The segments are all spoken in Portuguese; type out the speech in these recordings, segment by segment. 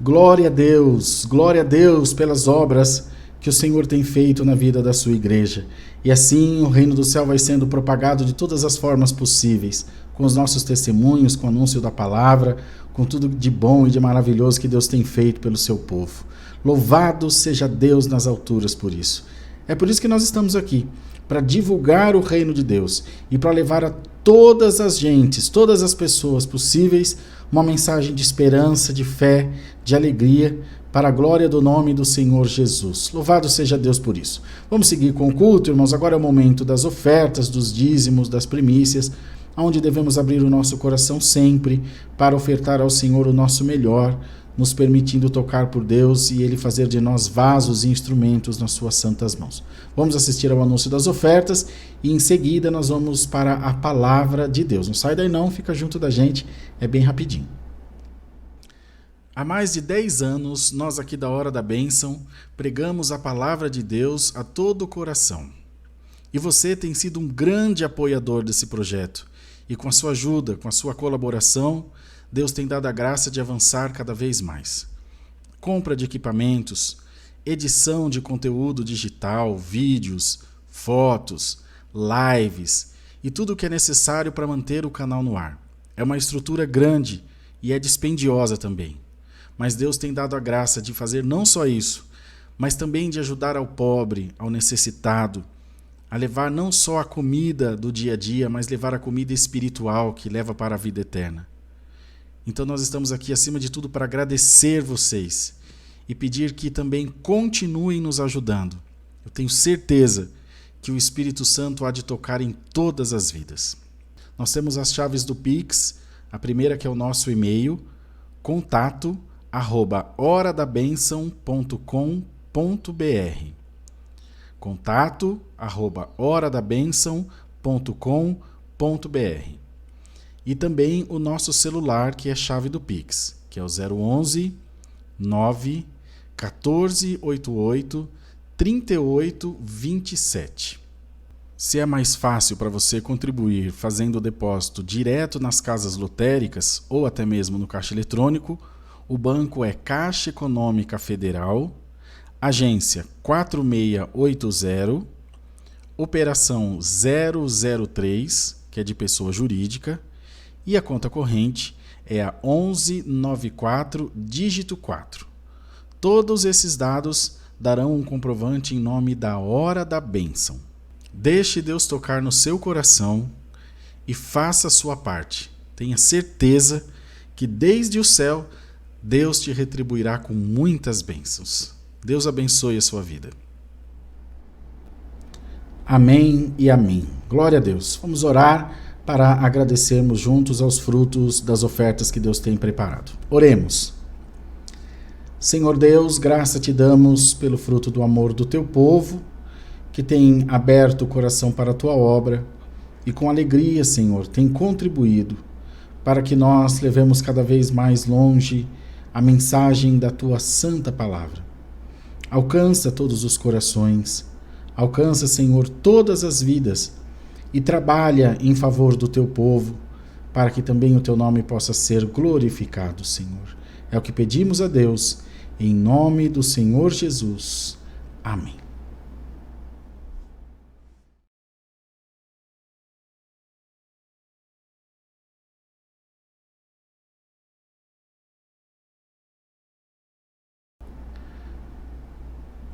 Glória a Deus pelas obras que o Senhor tem feito na vida da sua igreja. E assim o reino do céu vai sendo propagado de todas as formas possíveis, com os nossos testemunhos, com o anúncio da palavra, com tudo de bom e de maravilhoso que Deus tem feito pelo seu povo. Louvado seja Deus nas alturas por isso. É por isso que nós estamos aqui, para divulgar o reino de Deus e para levar a todas as gentes, todas as pessoas possíveis, uma mensagem de esperança, de fé, de alegria, para a glória do nome do Senhor Jesus. Louvado seja Deus por isso. Vamos seguir com o culto, irmãos. Agora é o momento das ofertas, dos dízimos, das primícias, onde devemos abrir o nosso coração sempre para ofertar ao Senhor o nosso melhor, nos permitindo tocar por Deus e Ele fazer de nós vasos e instrumentos nas suas santas mãos. Vamos assistir ao anúncio das ofertas e em seguida nós vamos para a palavra de Deus. Não sai daí não, fica junto da gente, é bem rapidinho. Há mais de 10 anos, nós aqui da Hora da Bênção pregamos a palavra de Deus a todo o coração. E você tem sido um grande apoiador desse projeto. E com a sua ajuda, com a sua colaboração, Deus tem dado a graça de avançar cada vez mais. Compra de equipamentos, edição de conteúdo digital, vídeos, fotos, lives e tudo o que é necessário para manter o canal no ar. É uma estrutura grande e é dispendiosa também. Mas Deus tem dado a graça de fazer não só isso, mas também de ajudar ao pobre, ao necessitado, a levar não só a comida do dia a dia, mas levar a comida espiritual que leva para a vida eterna. Então nós estamos aqui acima de tudo para agradecer vocês e pedir que também continuem nos ajudando. Eu tenho certeza que o Espírito Santo há de tocar em todas as vidas. Nós temos as chaves do Pix, a primeira que é o nosso e-mail, contato@horadabenção.com.br contato@horadabenção.com.br E também o nosso celular, que é a chave do Pix, que é o 011 9 1488 3827. Se é mais fácil para você contribuir fazendo o depósito direto nas casas lotéricas ou até mesmo no caixa eletrônico, o banco é Caixa Econômica Federal, agência 4680, operação 003, que é de pessoa jurídica, e a conta corrente é a 1194, dígito 4. Todos esses dados darão um comprovante em nome da Hora da Bênção. Deixe Deus tocar no seu coração e faça a sua parte. Tenha certeza que desde o céu Deus te retribuirá com muitas bênçãos. Deus abençoe a sua vida. Amém e amém. Glória a Deus. Vamos orar para agradecermos juntos aos frutos das ofertas que Deus tem preparado. Oremos. Senhor Deus, graça te damos pelo fruto do amor do teu povo, que tem aberto o coração para a tua obra e com alegria, Senhor, tem contribuído para que nós levemos cada vez mais longe a mensagem da tua santa palavra. Alcança todos os corações, alcança, Senhor, todas as vidas e trabalha em favor do teu povo, para que também o teu nome possa ser glorificado, Senhor. É o que pedimos a Deus, em nome do Senhor Jesus. Amém.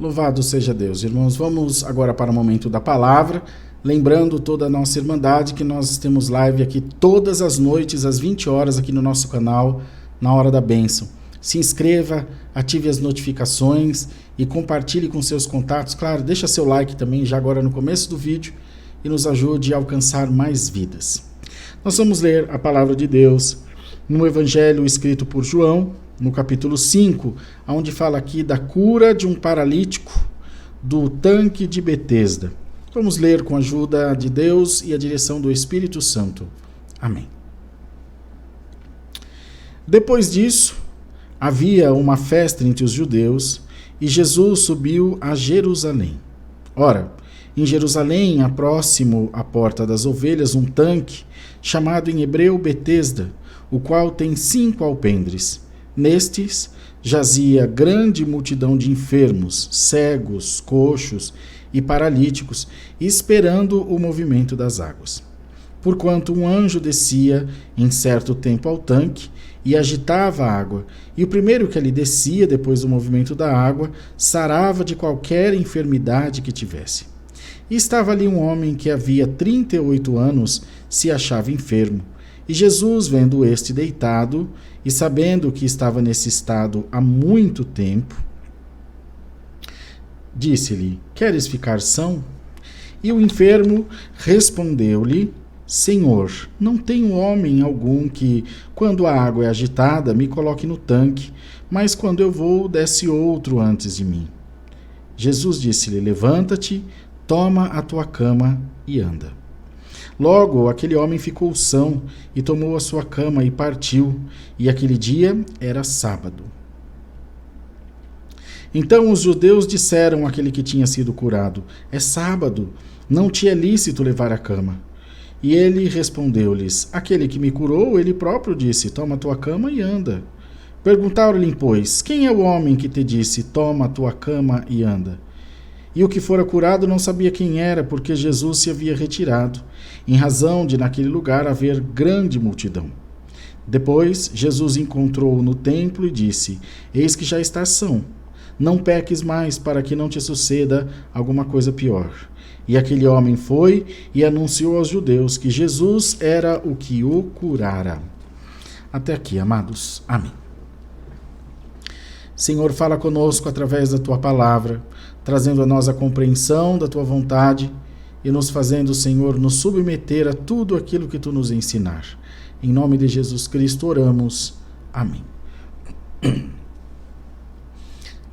Louvado seja Deus. Irmãos, vamos agora para o momento da palavra, lembrando toda a nossa irmandade que nós temos live aqui todas as noites, às 20 horas, aqui no nosso canal, na Hora da Bênção. Se inscreva, ative as notificações e compartilhe com seus contatos. Claro, deixa seu like também, já agora no começo do vídeo, e nos ajude a alcançar mais vidas. Nós vamos ler a palavra de Deus no Evangelho escrito por João, no capítulo 5, onde fala aqui da cura de um paralítico do tanque de Betesda. Vamos ler com a ajuda de Deus e a direção do Espírito Santo. Amém. Depois disso, havia uma festa entre os judeus e Jesus subiu a Jerusalém. Ora, em Jerusalém, próximo à Porta das Ovelhas, um tanque, chamado em hebreu Betesda, o qual tem 5 alpendres. Nestes jazia grande multidão de enfermos, cegos, coxos e paralíticos, esperando o movimento das águas. Porquanto um anjo descia em certo tempo ao tanque e agitava a água, e o primeiro que ali descia, depois do movimento da água, sarava de qualquer enfermidade que tivesse. E estava ali um homem que havia 38 anos se achava enfermo. E Jesus, vendo este deitado, e sabendo que estava nesse estado há muito tempo, disse-lhe: Queres ficar são? E o enfermo respondeu-lhe: Senhor, não tenho homem algum que, quando a água é agitada, me coloque no tanque, mas quando eu vou, desce outro antes de mim. Jesus disse-lhe: Levanta-te, toma a tua cama e anda. Logo, aquele homem ficou são e tomou a sua cama e partiu, e aquele dia era sábado. Então os judeus disseram àquele que tinha sido curado: É sábado, não te é lícito levar a cama. E ele respondeu-lhes: Aquele que me curou, ele próprio disse: Toma a tua cama e anda. Perguntaram-lhe, pois: Quem é o homem que te disse: Toma a tua cama e anda? E o que fora curado não sabia quem era, porque Jesus se havia retirado, em razão de naquele lugar haver grande multidão. Depois, Jesus encontrou-o no templo e disse: Eis que já estás são. Não peques mais, para que não te suceda alguma coisa pior. E aquele homem foi e anunciou aos judeus que Jesus era o que o curara. Até aqui, amados. Amém. Senhor, fala conosco através da tua palavra, trazendo a nós a compreensão da tua vontade e nos fazendo, Senhor, nos submeter a tudo aquilo que tu nos ensinar. Em nome de Jesus Cristo oramos. Amém.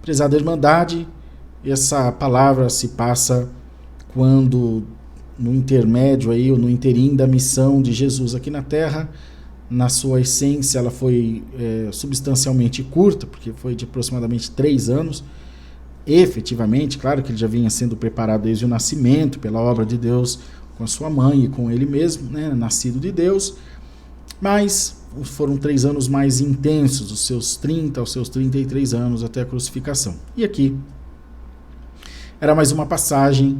Prezada Irmandade, essa palavra se passa quando no intermédio aí, ou no interim da missão de Jesus aqui na Terra. Na sua essência ela foi substancialmente curta, porque foi de aproximadamente 3 anos. Efetivamente, claro que ele já vinha sendo preparado desde o nascimento pela obra de Deus com a sua mãe e com ele mesmo, né, nascido de Deus, mas foram 3 anos mais intensos, dos seus 30 aos seus 33 anos até a crucificação. E aqui era mais uma passagem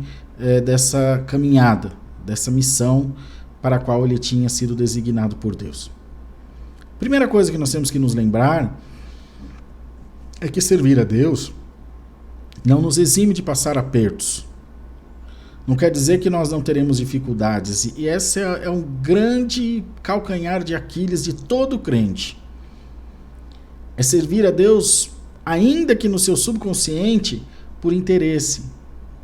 dessa caminhada, dessa missão para a qual ele tinha sido designado por Deus. Primeira coisa que nós temos que nos lembrar é que servir a Deus não nos exime de passar apertos. Não quer dizer que nós não teremos dificuldades. E esse é um grande calcanhar de Aquiles de todo crente. É servir a Deus, ainda que no seu subconsciente, por interesse.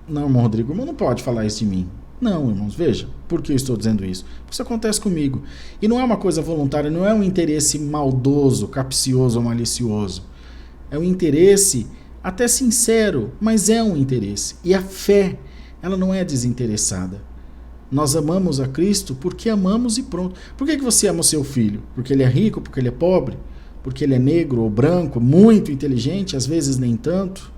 Não, irmão Rodrigo, irmão não pode falar isso de mim. Não, irmãos, veja, por que eu estou dizendo isso? Porque isso acontece comigo. E não é uma coisa voluntária, não é um interesse maldoso, capcioso ou malicioso. É um interesse até sincero, mas é um interesse. E a fé, ela não é desinteressada. Nós amamos a Cristo porque amamos e pronto. Por que você ama o seu filho? Porque ele é rico, porque ele é pobre? Porque ele é negro ou branco, muito inteligente, às vezes nem tanto?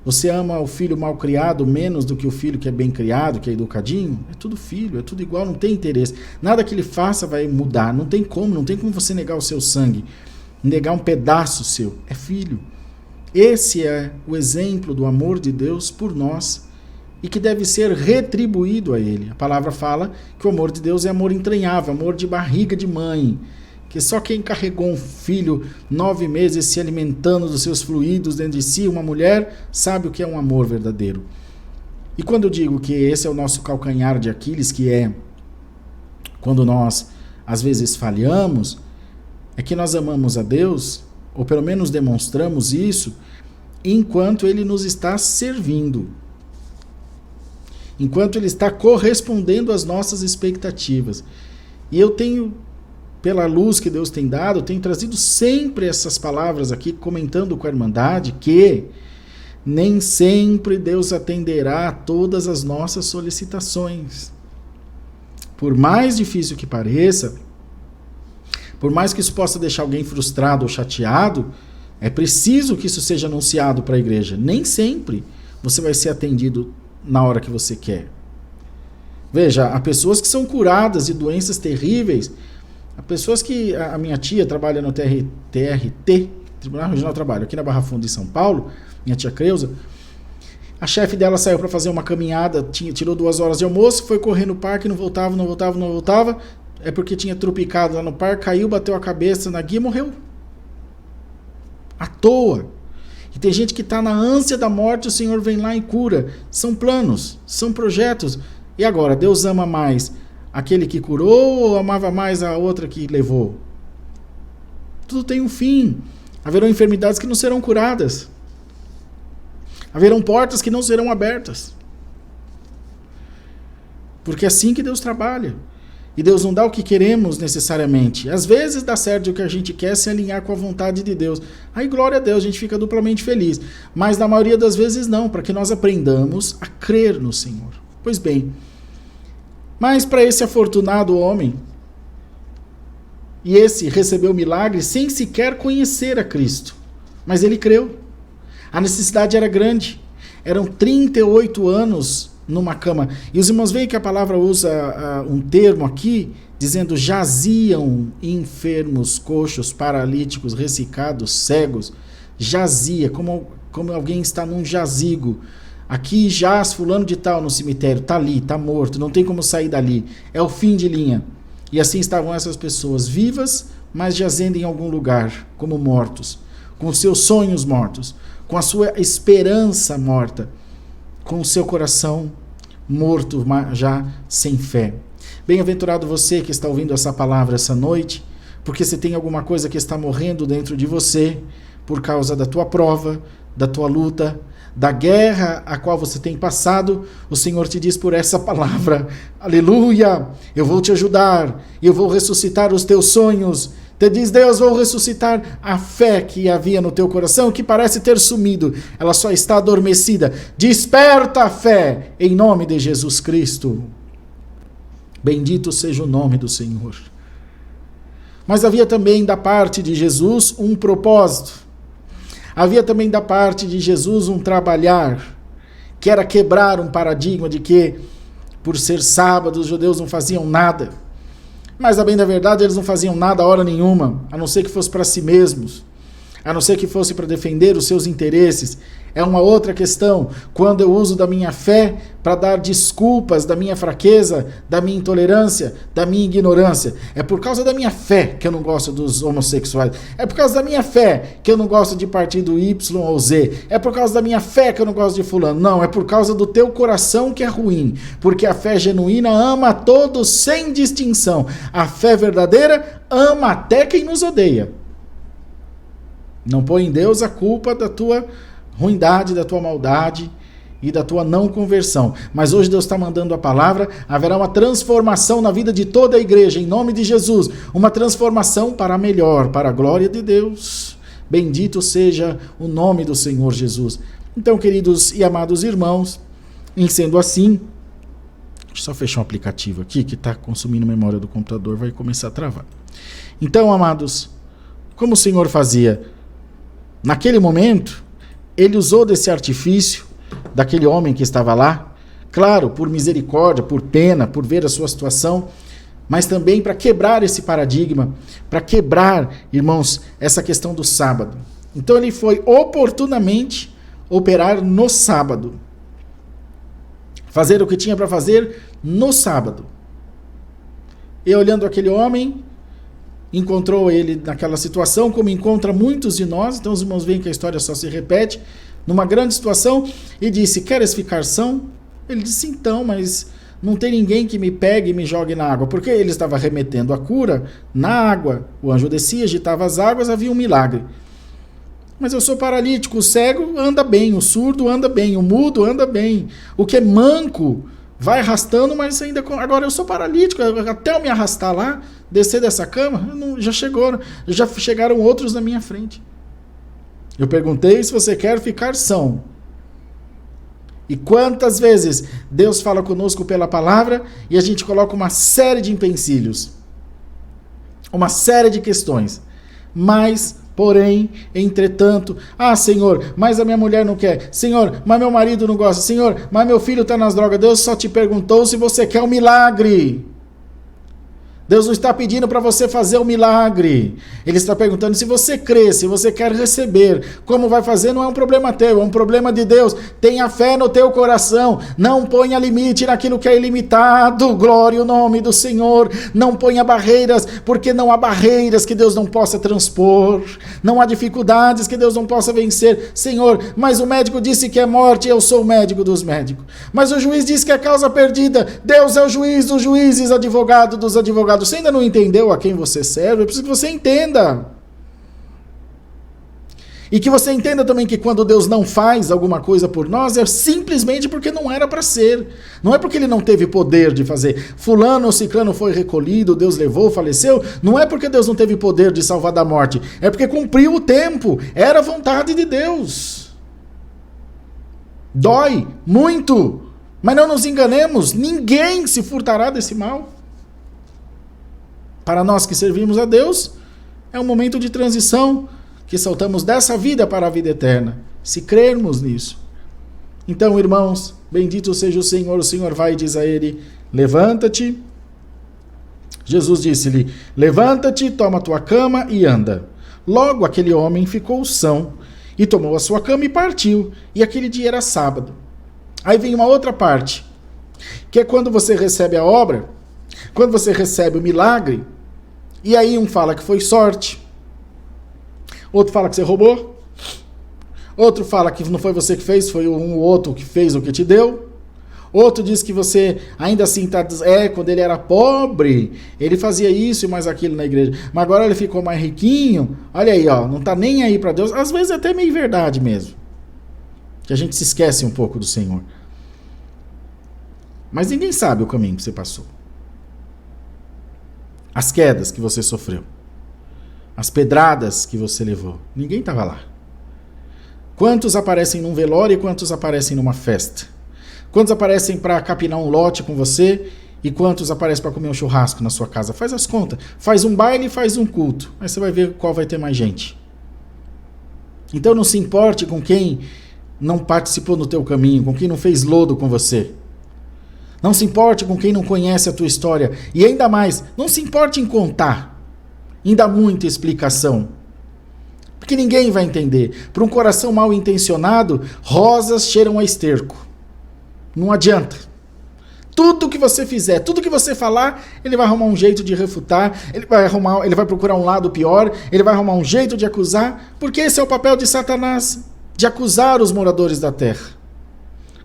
Você ama o filho mal criado menos do que o filho que é bem criado, que é educadinho? É tudo filho, é tudo igual, não tem interesse. Nada que ele faça vai mudar, não tem como você negar o seu sangue, negar um pedaço seu. É filho. Esse é o exemplo do amor de Deus por nós e que deve ser retribuído a Ele. A palavra fala que o amor de Deus é amor entranhável, amor de barriga de mãe, que só quem carregou um filho 9 meses se alimentando dos seus fluidos dentro de si, uma mulher, sabe o que é um amor verdadeiro. E quando eu digo que esse é o nosso calcanhar de Aquiles, que é quando nós às vezes falhamos, é que nós amamos a Deus, ou pelo menos demonstramos isso, enquanto Ele nos está servindo. Enquanto Ele está correspondendo às nossas expectativas. E eu tenho, pela luz que Deus tem dado, tenho trazido sempre essas palavras aqui, comentando com a Irmandade, que nem sempre Deus atenderá a todas as nossas solicitações. Por mais difícil que pareça, por mais que isso possa deixar alguém frustrado ou chateado, é preciso que isso seja anunciado para a igreja. Nem sempre você vai ser atendido na hora que você quer. Veja, há pessoas que são curadas de doenças terríveis, Pessoas que... A minha tia trabalha no TRT, Tribunal Regional do Trabalho, aqui na Barra Funda, em São Paulo, minha tia Creuza. A chefe dela saiu para fazer uma caminhada, tirou 2 horas de almoço, foi correr no parque, não voltava. É porque tinha tropicado lá no parque, caiu, bateu a cabeça na guia e morreu. À toa. E tem gente que está na ânsia da morte, o Senhor vem lá e cura. São planos, são projetos. E agora, Deus ama mais aquele que curou ou amava mais a outra que levou? Tudo tem um fim. Haverão enfermidades que não serão curadas. Haverão portas que não serão abertas. Porque é assim que Deus trabalha. E Deus não dá o que queremos necessariamente. Às vezes dá certo o que a gente quer se alinhar com a vontade de Deus. Aí glória a Deus, a gente fica duplamente feliz. Mas na maioria das vezes não, para que nós aprendamos a crer no Senhor. Pois bem, mas para esse afortunado homem, e esse recebeu o milagre sem sequer conhecer a Cristo, mas ele creu. A necessidade era grande, eram 38 anos numa cama. E os irmãos veem que a palavra usa um termo aqui, dizendo jaziam enfermos, coxos, paralíticos, ressecados, cegos. Jazia, como alguém está num jazigo. Aqui jaz fulano de tal no cemitério, está ali, está morto, não tem como sair dali. É o fim de linha. E assim estavam essas pessoas, vivas, mas jazendo em algum lugar, como mortos, com seus sonhos mortos, com a sua esperança morta, com o seu coração morto, já sem fé. Bem-aventurado você que está ouvindo essa palavra essa noite, porque você tem alguma coisa que está morrendo dentro de você, por causa da tua prova, da tua luta, da guerra a qual você tem passado. O Senhor te diz por essa palavra, aleluia, eu vou te ajudar, eu vou ressuscitar os teus sonhos. Te diz Deus, vou ressuscitar a fé que havia no teu coração, que parece ter sumido, ela só está adormecida. Desperta a fé, em nome de Jesus Cristo. Bendito seja o nome do Senhor. Mas havia também da parte de Jesus um propósito. Havia também da parte de Jesus um trabalhar, que era quebrar um paradigma de que, por ser sábado, os judeus não faziam nada. Mas, a bem da verdade, eles não faziam nada a hora nenhuma, a não ser que fosse para si mesmos, a não ser que fosse para defender os seus interesses. É uma outra questão, quando eu uso da minha fé para dar desculpas da minha fraqueza, da minha intolerância, da minha ignorância. É por causa da minha fé que eu não gosto dos homossexuais. É por causa da minha fé que eu não gosto de partido Y ou Z. É por causa da minha fé que eu não gosto de fulano. Não, é por causa do teu coração que é ruim. Porque a fé genuína ama a todos sem distinção. A fé verdadeira ama até quem nos odeia. Não põe em Deus a culpa da tua ruindade, da tua maldade e da tua não conversão. Mas hoje Deus está mandando a palavra, haverá uma transformação na vida de toda a igreja, em nome de Jesus. Uma transformação para melhor, para a glória de Deus. Bendito seja o nome do Senhor Jesus. Então, queridos e amados irmãos, em sendo assim, deixa eu só fechar um aplicativo aqui que está consumindo memória do computador, vai começar a travar. Então, amados, como o Senhor fazia naquele momento, ele usou desse artifício daquele homem que estava lá, claro, por misericórdia, por pena, por ver a sua situação, mas também para quebrar esse paradigma, para quebrar, irmãos, essa questão do sábado. Então ele foi oportunamente operar no sábado, fazer o que tinha para fazer no sábado. E olhando aquele homem, encontrou ele naquela situação, como encontra muitos de nós. Então os irmãos veem que a história só se repete, numa grande situação, e disse, queres ficar são? Ele disse, então, mas não tem ninguém que me pegue e me jogue na água, porque ele estava remetendo a cura na água. O anjo descia, agitava as águas, havia um milagre. Mas eu sou paralítico, o cego anda bem, o surdo anda bem, o mudo anda bem, o que é manco vai arrastando, mas ainda... Agora eu sou paralítico, até eu me arrastar lá, descer dessa cama, já chegaram outros na minha frente. Eu perguntei se você quer ficar são. E quantas vezes Deus fala conosco pela palavra e a gente coloca uma série de empecilhos, uma série de questões. Mas, porém, entretanto, Senhor, mas a minha mulher não quer. Senhor, mas meu marido não gosta. Senhor, mas meu filho está nas drogas. Deus só te perguntou se você quer um milagre. Deus não está pedindo para você fazer um milagre. Ele está perguntando se você crê, se você quer receber. Como vai fazer não é um problema teu, é um problema de Deus. Tenha fé no teu coração. Não ponha limite naquilo que é ilimitado. Glória ao nome do Senhor. Não ponha barreiras, porque não há barreiras que Deus não possa transpor. Não há dificuldades que Deus não possa vencer. Senhor, mas o médico disse que é morte, eu sou o médico dos médicos. Mas o juiz disse que é causa perdida. Deus é o juiz dos juízes, advogado dos advogados. Você ainda não entendeu a quem você serve? Eu preciso que você entenda. E que você entenda também que quando Deus não faz alguma coisa por nós, é simplesmente porque não era para ser. Não é porque ele não teve poder de fazer. Fulano ou ciclano foi recolhido, Deus levou, faleceu. Não é porque Deus não teve poder de salvar da morte. É porque cumpriu o tempo. Era a vontade de Deus. Dói muito. Mas não nos enganemos. Ninguém se furtará desse mal. Para nós que servimos a Deus, é um momento de transição, que saltamos dessa vida para a vida eterna, se crermos nisso. Então, irmãos, bendito seja o Senhor vai e diz a ele, levanta-te. Jesus disse-lhe, levanta-te, toma tua cama e anda. Logo aquele homem ficou são, e tomou a sua cama e partiu, e aquele dia era sábado. Aí vem uma outra parte, que é quando você recebe a obra, quando você recebe o milagre, e aí um fala que foi sorte, outro fala que você roubou, outro fala que não foi você que fez, foi um outro que fez o que te deu, outro diz que você ainda assim quando ele era pobre, ele fazia isso e mais aquilo na igreja, mas agora ele ficou mais riquinho, olha aí, ó, não tá nem aí para Deus, às vezes é até meio verdade mesmo, que a gente se esquece um pouco do Senhor, mas ninguém sabe o caminho que você passou. As quedas que você sofreu, as pedradas que você levou, ninguém estava lá. Quantos aparecem num velório e quantos aparecem numa festa? Quantos aparecem para capinar um lote com você e quantos aparecem para comer um churrasco na sua casa? Faz as contas, faz um baile e faz um culto, aí você vai ver qual vai ter mais gente. Então não se importe com quem não participou no teu caminho, com quem não fez lodo com você. Não se importe com quem não conhece a tua história. E ainda mais, não se importe em contar, em dar muita explicação. Porque ninguém vai entender. Para um coração mal intencionado, rosas cheiram a esterco. Não adianta. Tudo que você fizer, tudo que você falar, ele vai arrumar um jeito de refutar, ele vai procurar um lado pior, ele vai arrumar um jeito de acusar, porque esse é o papel de Satanás, de acusar os moradores da terra.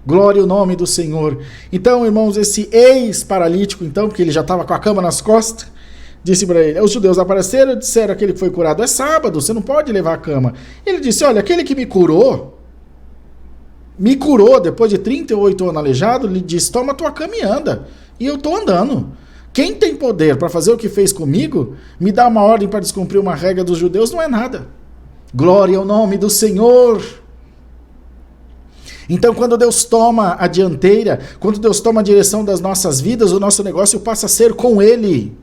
Glória ao nome do Senhor. Então, irmãos, esse ex-paralítico, então, porque ele já estava com a cama nas costas, disse para ele, os judeus apareceram e disseram aquele que foi curado, é sábado, você não pode levar a cama. Ele disse, olha, aquele que me curou depois de 38 anos aleijado, ele disse, toma tua cama e anda. E eu estou andando. Quem tem poder para fazer o que fez comigo, me dá uma ordem para descumprir uma regra dos judeus, não é nada. Glória ao nome do Senhor. Então, quando Deus toma a dianteira, quando Deus toma a direção das nossas vidas, o nosso negócio passa a ser com Ele.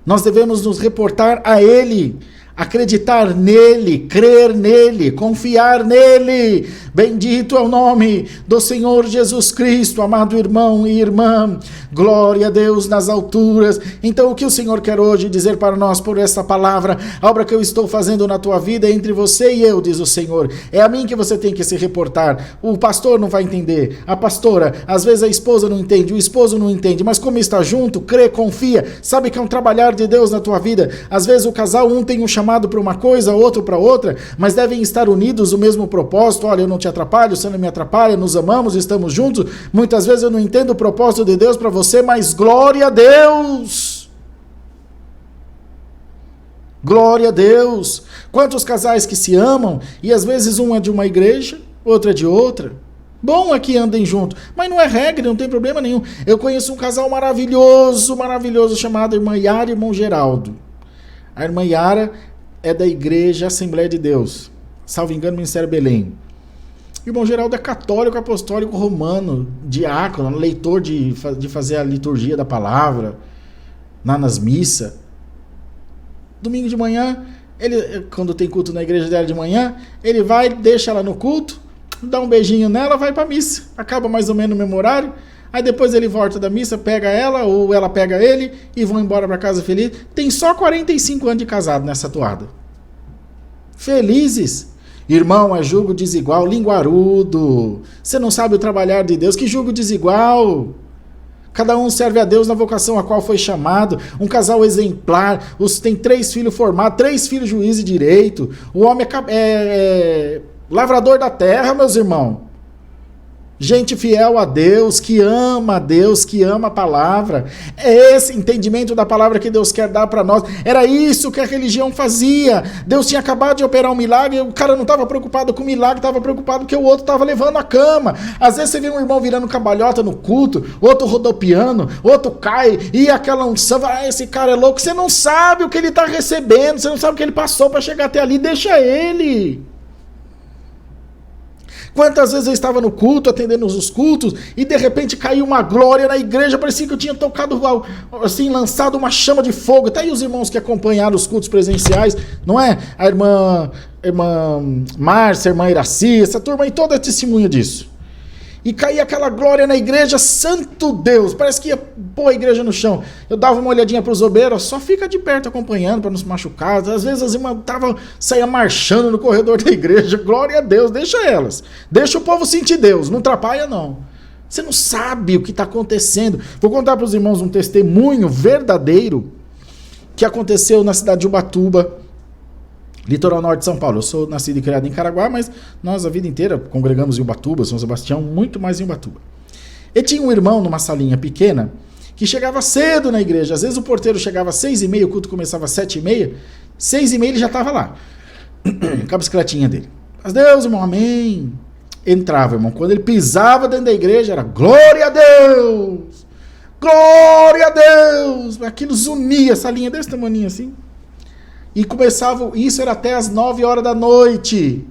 Nós devemos nos reportar a Ele, acreditar nele, crer nele, confiar nele. Bendito é o nome do Senhor Jesus Cristo, amado irmão e irmã. Glória a Deus nas alturas. Então, o que o Senhor quer hoje dizer para nós por essa palavra? A obra que eu estou fazendo na tua vida é entre você e eu, diz o Senhor. É a mim que você tem que se reportar. O pastor não vai entender, a pastora, às vezes a esposa não entende, o esposo não entende, mas como está junto, crê, confia, sabe que é um trabalhar de Deus na tua vida. Às vezes o casal, um tem um chamado para uma coisa, outro para outra, mas devem estar unidos no mesmo propósito. Olha, eu não te atrapalho, você não me atrapalha, nos amamos, estamos juntos. Muitas vezes eu não entendo o propósito de Deus para você, mas glória a Deus! Glória a Deus! Quantos casais que se amam, e às vezes um é de uma igreja, outro é de outra. Bom é que andem juntos, mas não é regra, não tem problema nenhum. Eu conheço um casal maravilhoso, maravilhoso, chamado Irmã Yara e Irmão Geraldo. A Irmã Yara é da Igreja Assembleia de Deus, salvo engano, Ministério Belém. O Irmão Geraldo é católico, apostólico, romano, diácono, leitor de fazer a liturgia da palavra, nas missas. Domingo de manhã, ele, quando tem culto na igreja dela de manhã, ele vai, deixa ela no culto, dá um beijinho nela, vai para a missa. Acaba mais ou menos no mesmo horário. Aí depois ele volta da missa, pega ela ou ela pega ele e vão embora para casa feliz. Tem só 45 anos de casado nessa toada. Felizes. Irmão, é julgo desigual, linguarudo. Você não sabe o trabalhar de Deus. Que julgo desigual? Cada um serve a Deus na vocação a qual foi chamado. Um casal exemplar. Tem 3 filhos formados, 3 filhos juiz de direito. O homem é lavrador da terra, meus irmãos. Gente fiel a Deus, que ama a palavra. É esse entendimento da palavra que Deus quer dar para nós. Era isso que a religião fazia. Deus tinha acabado de operar um milagre, o cara não estava preocupado com o milagre, estava preocupado porque o outro estava levando a cama. Às vezes você vê um irmão virando cambalhota no culto, outro rodopiando, outro cai, e aquela unção, esse cara é louco. Você não sabe o que ele está recebendo, você não sabe o que ele passou para chegar até ali, deixa ele. Quantas vezes eu estava no culto, atendendo os cultos, e de repente caiu uma glória na igreja, parecia que eu tinha tocado, assim, lançado uma chama de fogo. Tá aí os irmãos que acompanharam os cultos presenciais, não é? A irmã Márcia, a irmã Iraci, essa turma aí toda é testemunha disso. E caía aquela glória na igreja, santo Deus, parece que ia pôr a igreja no chão. Eu dava uma olhadinha para os obreiros, só fica de perto acompanhando para não se machucar. Às vezes as irmãs saia marchando no corredor da igreja, glória a Deus, deixa elas. Deixa o povo sentir Deus, não atrapalha não. Você não sabe o que está acontecendo. Vou contar para os irmãos um testemunho verdadeiro que aconteceu na cidade de Ubatuba, litoral norte de São Paulo. Eu sou nascido e criado em Caraguá, mas nós a vida inteira congregamos em Ubatuba, São Sebastião, muito mais em Ubatuba. E tinha um irmão numa salinha pequena que chegava cedo na igreja. Às vezes o porteiro chegava às 6h30, o culto começava às 7h30. 6h30 ele já estava lá, com a bicicletinha dele. Mas Deus, irmão, amém. Entrava, irmão. Quando ele pisava dentro da igreja, era glória a Deus! Glória a Deus! Aquilo zunia, essa linha desse tamanho assim. E começava, isso era até as 9h da noite,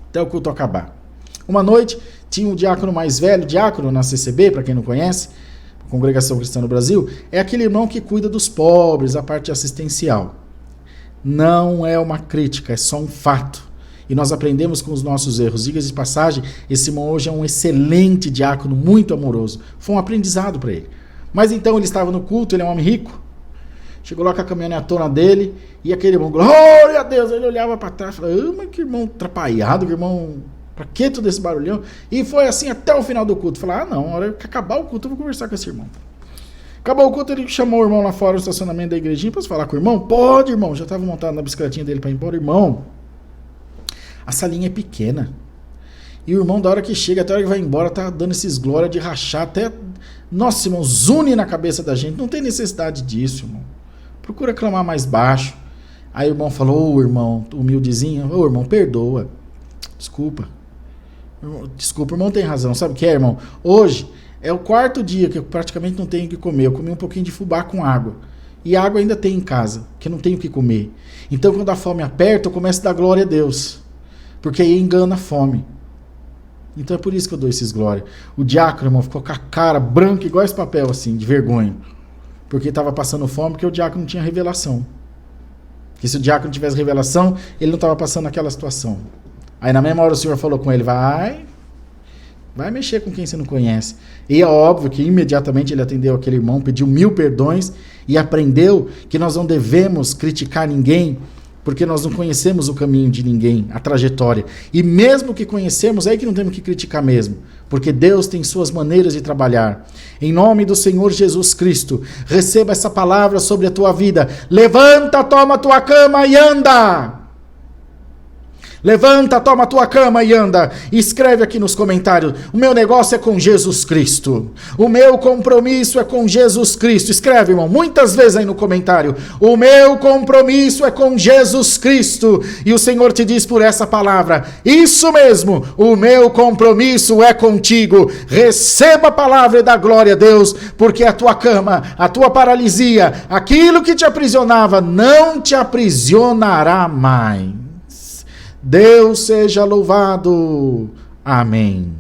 até o culto acabar. Uma noite, tinha um diácono mais velho, diácono na CCB, para quem não conhece, Congregação Cristã no Brasil, é aquele irmão que cuida dos pobres, a parte assistencial. Não é uma crítica, é só um fato. E nós aprendemos com os nossos erros. Diga de passagem, esse irmão hoje é um excelente diácono, muito amoroso. Foi um aprendizado para ele. Mas então ele estava no culto, ele é um homem rico. Chegou lá com a caminhonetona dele e aquele irmão, glória a Deus, ele olhava para trás e falava, mas que irmão atrapalhado, que irmão, pra que todo esse barulhão? E foi assim até o final do culto. Falei, não, na hora que acabar o culto eu vou conversar com esse irmão. Acabou o culto, ele chamou o irmão lá fora no estacionamento da igrejinha, posso falar com o irmão? Pode, irmão, já estava montado na bicicletinha dele para ir embora. Irmão, a salinha é pequena. E o irmão, da hora que chega, até a hora que vai embora, tá dando esses glórias de rachar até... Nossa, irmão, zune na cabeça da gente. Não tem necessidade disso, irmão. Procura clamar mais baixo. Aí o irmão falou, ô irmão, humildezinho, ô irmão, perdoa. Desculpa. Desculpa, o irmão tem razão. Sabe o que é, irmão? Hoje é o 4º dia que eu praticamente não tenho o que comer. Eu comi um pouquinho de fubá com água. E água ainda tem em casa, que eu não tenho o que comer. Então quando a fome aperta, eu começo a dar glória a Deus. Porque aí engana a fome. Então é por isso que eu dou esses glórias. O diácono, irmão, ficou com a cara branca, igual esse papel, assim, de vergonha. Porque estava passando fome, porque o diácono não tinha revelação. Porque se o diácono tivesse revelação, ele não estava passando aquela situação. Aí na mesma hora o Senhor falou com ele, vai mexer com quem você não conhece. E é óbvio que imediatamente ele atendeu aquele irmão, pediu 1000 perdões e aprendeu que nós não devemos criticar ninguém, porque nós não conhecemos o caminho de ninguém, a trajetória. E mesmo que conhecemos, é aí que não temos que criticar mesmo, porque Deus tem suas maneiras de trabalhar. Em nome do Senhor Jesus Cristo, receba essa palavra sobre a tua vida. Levanta, toma a tua cama e anda! Levanta, toma a tua cama e anda. E escreve aqui nos comentários, o meu negócio é com Jesus Cristo. O meu compromisso é com Jesus Cristo. Escreve, irmão, muitas vezes aí no comentário. O meu compromisso é com Jesus Cristo. E o Senhor te diz por essa palavra, isso mesmo, o meu compromisso é contigo. Receba a palavra e dá glória a Deus, porque a tua cama, a tua paralisia, aquilo que te aprisionava, não te aprisionará mais. Deus seja louvado. Amém.